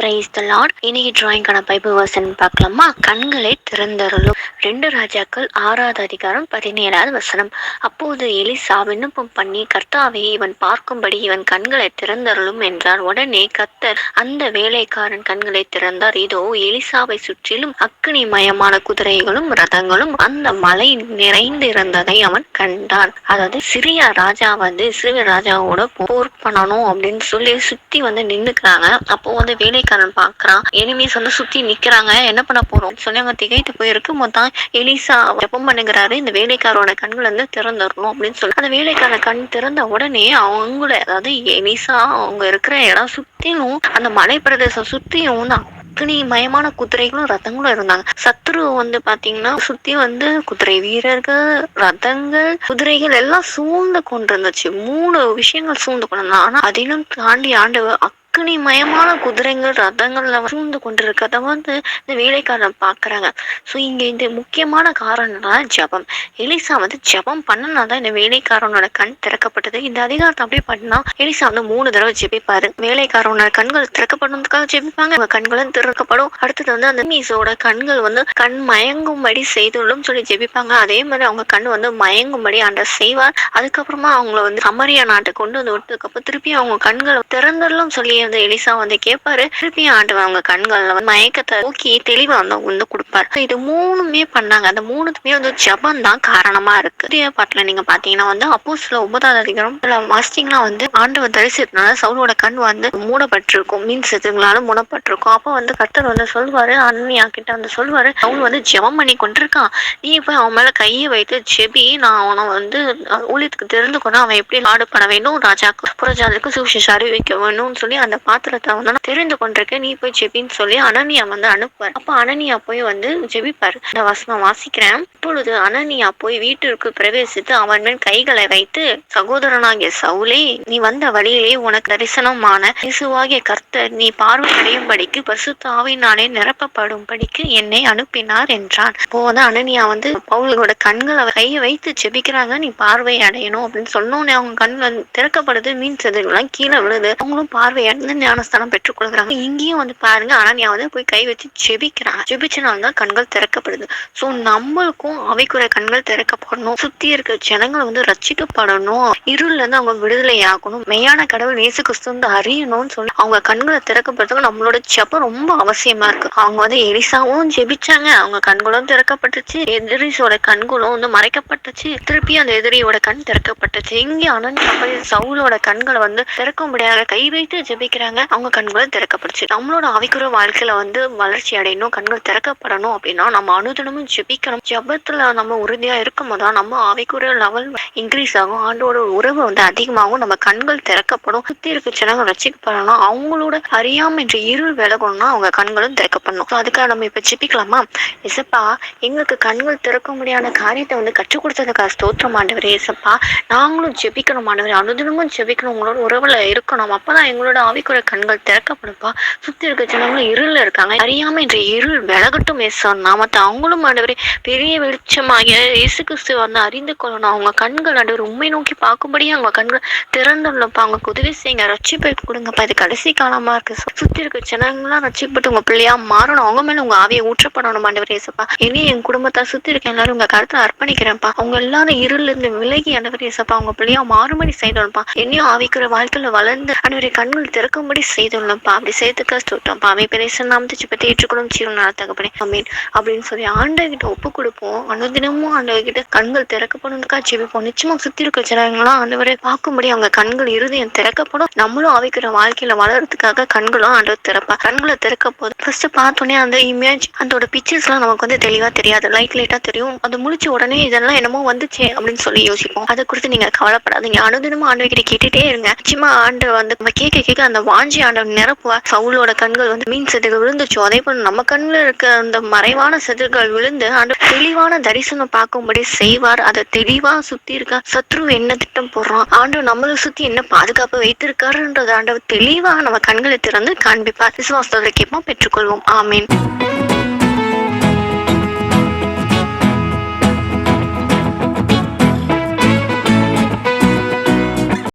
Praise the Lord. இன்னைக்கு டிராயிங்கான Bible வசனம் பார்க்கலாமா? கண்களை திறந்தருளும். 2 ராஜாக்கள் 6வது அதிகாரம் 17வது வசனம். அப்போது எலிசா விண்ணப்பம் பண்ணி, கர்த்தாவே, இவன் பார்க்கும்படி இவன் கண்களை திறந்தருளும் என்றார். உடனே கர்த்தர் அந்த வேலைக்காரன் கண்களை திறந்தார். இதோ, எலிசாவை சுற்றிலும் அக்கினிமயமான குதிரைகளும் ரதங்களும் அந்த மலை நிறைந்திருந்ததை அவன் கண்டான். அதாவது சிரியா ராஜா இஸ்ரவேல் ராஜாவோட போர் பண்ணணும் அப்படின்னு சொல்லி சுத்தி நின்னுக்கிறாங்க. அப்போ வேலைக்காரன் பாக்குறான், எனிமீஸ் சுத்தி நிக்கிறாங்க, என்ன பண்ண போறோம் சொல்லி அவங்க திகைத்து போயிருக்கு. மொத்தம் எலிசா ஜெபம் பண்ணுகிறாரு, இந்த வேலைக்காரோட கண்கள் திறந்துடணும் அப்படின்னு சொல்லி. அந்த வேலைக்கார கண் திறந்த உடனே அவங்கள, அதாவது எலிசா அவங்க இருக்கிற இடம் சுத்தியும், அந்த மலை பிரதேசம் சுத்தியும் அக்னிமயமான குதிரைகளும் ரதங்களும் இருந்தாங்க. சத்ரு பாத்தீங்கன்னா சுத்தி குதிரை வீரர்கள், ரதங்கள், குதிரைகள் எல்லாம் சூழ்ந்து கொண்டிருந்துச்சு. 3 விஷயங்கள் சூழ்ந்து கொண்டு. ஆனா அதிலும் தாண்டி அக்னிமயமான குதிரைகள் ரதங்கள்ல சூழ்ந்து கொண்டிருக்கிறத இந்த வேலைக்காரன் பாக்குறாங்க. சோ இங்க இந்த முக்கியமான காரணம் ஜபம். எலிசா ஜபம் பண்ணனாதான் இந்த வேலைக்காரனோட கண் திறக்கப்பட்டது. இந்த அதிகாரத்தை அப்படியே பண்ணா எலிசா 3 தடவை ஜெபிப்பாரு. வேலைக்காரனோட கண்கள் திறக்கப்படுறதுக்காக ஜெபிப்பாங்க, அவங்க கண்களும் திறக்கப்படும். அடுத்தது அந்த மீசோட கண்கள் கண் மயங்கும்படி செய்துள்ளும் சொல்லி ஜெபிப்பாங்க. அதே மாதிரி அவங்க கண் மயங்கும்படி ஆண்டவர் செய்வார். அதுக்கப்புறமா அவங்கள சமரியா நாட்டை கொண்டு விட்டதுக்கு அப்புறம் திருப்பி அவங்க கண்கள் திறந்துள்ளும் சொல்லி எலிசா கேட்பாரு. திருப்பியும் ஆண்டவர் அவங்க கண்கள்ல மயக்கத்தை தூக்கி தெளிவா கொடுப்பாரு. இது 3மே பண்ணாங்க. அந்த 3த்துமே ஜபம் தான் காரணமா இருக்கு. புதிய பாட்டுல நீங்க பாத்தீங்கன்னா அப்போஸ்தலர் 9வது அதிகாரம் வாசிச்சீங்கன்னா ஆண்டவர் தரிசித்தனால சவுலோட கண் மூடப்பட்டிருக்கும், மீன் செத்துங்களால மூடப்பட்டிருக்கும். அப்ப கர்த்தர் சொல்வாரு, அனனியா கிட்ட சொல்வாரு, சவுல் ஜெபம் பண்ணி கொண்டிருக்கான், நீ போய் அவன் மேல கையை வைத்து ஜெபி, நான் அவனை ஊழியத்துக்கு தெரிந்துக்கணும், அவன் எப்படி நாடு பண்ண வேண்டும், ராஜாக்கு புறஜாதிக்கு சுவிசேஷம் அறிவிக்க வேணும்னு சொல்லி அந்த பாத்திரத்தை நான் தெரிந்து கொண்டிருக்கேன், நீ போய் ஜெபின்னு சொல்லி அனனியா அனுப்புவார். அப்ப அனனியா போய் ஜெபிப்பாரு. இந்த வசனம் வாசிக்கிறேன். இப்பொழுது அனனியா போய் வீட்டிற்கு பிரவேசித்து அவன் மேல் கைகளை வைத்து, சகோதரனாகிய சவுலே, நீ வந்த வழியிலே உனக்கு தரிசனமான இயேசுவாகிய கர்த்தர் நீ பார்வையடையும்படிக்கு பரிசுத்த ஆவியினாலே நிரப்பப்படும்படிக்கு என்னை அனுப்பினார் என்றான். போது அனனியா பவுலோட கண்களை கையை வைத்து ஜெபிக்கிறாங்க, நீ பார்வை அடையணும் அப்படின்னு சொன்னோன்னே அவங்க கண்கள் திறக்கப்படுது, மீன் செதுலாம் கீழே விழுது, அவங்களும் பார்வை ஞானஸ்தானம் பெற்றுக் கொள்கிறாங்க. இங்கேயும் பாருங்க, அனனியா போய் கை வச்சு ஜெபிக்கிறாங்க. ஜெபிச்சனால்தான் கண்கள் திறக்கப்படுது. சோ நம்மளுக்கும் அவைக்குரிய கண்கள் திறக்கப்படணும், சுத்தி இருக்க ஜனங்கள் ரட்சிக்கப்படணும், இருள்ல இருந்து அவங்க விடுதலை ஆகணும், மெய்யான கடவுள் இயேசு கிறிஸ்து அறியணும்னு சொல்லி அவங்க கண்களை திறக்கப்படுறதுக்கு நம்மளோட ஜெபம் ரொம்ப அவசியமா இருக்கு. அவங்க எலிசாவும் ஜெபிச்சாங்க, அவங்க கண்களும் திறக்கப்பட்டுச்சு, எதிரியோட கண்களும் மறைக்கப்பட்டுச்சு, திருப்பி அந்த எதிரியோட கண் திறக்கப்பட்டுச்சு. இங்கே அனனியா சவுலோட கண்களை திறக்க முடியாத கை வைத்து ஜெபிக்கிறாங்க, அவங்க கண்கள் திறக்கப்படுச்சு. நம்மளோட ஆவிக்குரிய வாழ்க்கையில வளர்ச்சி அடையணும், கண்கள் திறக்கப்படணும் அப்படின்னா நம்ம அனுதினமும் ஜெபிக்கணும். ஜெபத்துல நம்ம உறுதியா இருக்கும் போதுதான் நம்ம ஆவிக்குரிய லெவல் இன்க்ரீஸ் ஆகும், ஆண்டோட உறவு அதிகமாகும், நம்ம கண்கள் திறக்கப்படும், சுத்தி இருக்க ஜனங்கள் ரட்சிக்கப்படணும், அவங்களோட அறியாம என்ற இருள் விலகணும்னா அவங்க கண்களும் திறக்கப்படணும். அதுக்காக நம்ம இப்ப ஜெபிக்கலாமா? இசப்பா, எங்களுக்கு கண்கள் திறக்க முடியாத காரியத்தை கற்றுக் கொடுத்ததுக்காக ஸ்தோத்திரம் ஆண்டவரே. இசப்பா, நாங்களும் ஜெபிக்கணும் ஆண்டவரே, அனுதினமும் ஜெபிக்கணும், உங்களோட உறவுல இருக்கணும், அப்பதான் எங்களோட ஆவிக்குரிய கண்கள் திறக்கப்படுப்பா. சுத்தி இருக்க ஜனங்களும் இருள் இருக்காங்க, அறியாம என்ற இருள் விலகட்டும் நாமத்தை அவங்களும் ஆண்டவரே பெரிய வெளிச்சமாக இயேசு கிறிஸ்து அறிந்து கொள்ளணும். அவங்க கண்கள் ஆண்டவர் உண்மை நோக்கி பார்க்கும்படியே அவங்க கண்கள் திறந்துள்ளப்பா. அவங்க உதவி செய்யுங்க, ரட்சிப்பை கொடுங்கப்பா. இது கடைசி காலமா இருக்கு. சுத்தி இருக்க ஜனங்கள்லாம் ரட்சிக்கப்பட்டு உங்க பிள்ளையா மாறணும், அவங்க மேல உங்க ஆவியை ஊற்றப்படணும் ஆண்டவர் இயேசப்பா. இனி என் குடும்பத்தை சுத்தி இருக்க எல்லாரும் உங்க கருத்துல அர்ப்பணிக்கிறேன்ப்பா. அவங்க எல்லாரும் இருள் இருந்து விலகி ஆண்டவர் இயேசப்பா அவங்க பிள்ளையா மாறும்படி செய்தோம்ப்பா. என்னையும் ஆவிக்கிற வாழ்க்கையில வளர்ந்து ஆண்டவரை கண்கள் திறக்கும்படி செய்துள்ளப்பா. அப்படி செய்துக்க ஸ்தோத்திரம்ப்பா. அவை பேச நாமத்தை ஜெபத்தை ஏற்றுக்கொள்ளும் ஜீவனால தகப்பனே, ஆமென் அப்படின்னு சொல்லி ஆண்டவர்கிட்ட ஒப்பு கொடுப்போம். அனுதினமும் ஆண்டவர்கிட்ட கண்கள் திறக்கப்படும்க்கா ஜெபிப்போம். நிச்சயமா சுத்தி இருக்க ஜனங்களாம் ஆண்டவரை பார்க்கும்படி அவங்க கண்கள் இருதயம் திறக்கப்படும். நம்மளும் ஆவிக்கிற வாழ்க்கையில வளர்றதுக்காக கண்களும் ஆண்டவர் திறப்பா. கண்களை திறக்க போது ஃபர்ஸ்ட் பார்த்தோன்னே அந்த இமேஜ், அதோட பிக்சர்ஸ் எல்லாம் நமக்கு தெளிவா தெரியாது, லைட்டா தெரியும். அது முடிச்ச உடனே இதெல்லாம் என்னமோ வந்துச்சே அப்படின்னு சொல்லி யோசிப்போம். அதை குறித்து நீங்க கவலைப்படாதீங்க, அனுதினமும் ஆண்டவர்கிட்ட கேட்டுட்டே இருங்க. நிச்சயமா ஆண்டவர் நம்ம கேட்க அந்த வாஞ்சி ஆண்டவர் நிரப்புவா. சவுலோட கண்கள் மீன் செதுகள் விழுந்துச்சோ, அதே போல நம்ம கண்ணுல இருக்க அந்த மறைவான செதுகள் விழுந்து ஆண்டவர் தெளிவான தரிசனம் பார்க்கும்படி செய்வார். அதை தெளிவா சுத்தி இருக்க சத்ரு என்ன திட்டம் போடுறான், ஆண்டவர் நம்மளை சுத்தி என்ன பாதுகாப்பு வைத்திருக்காருன்றது ஆண்டவர் தெளிவா நம்ம கண்களை திறந்து காண்பிப்பார். விசுவாசத்தோட கேட்போம், பெற்றுக்கொள்வோம். ஆமீன்.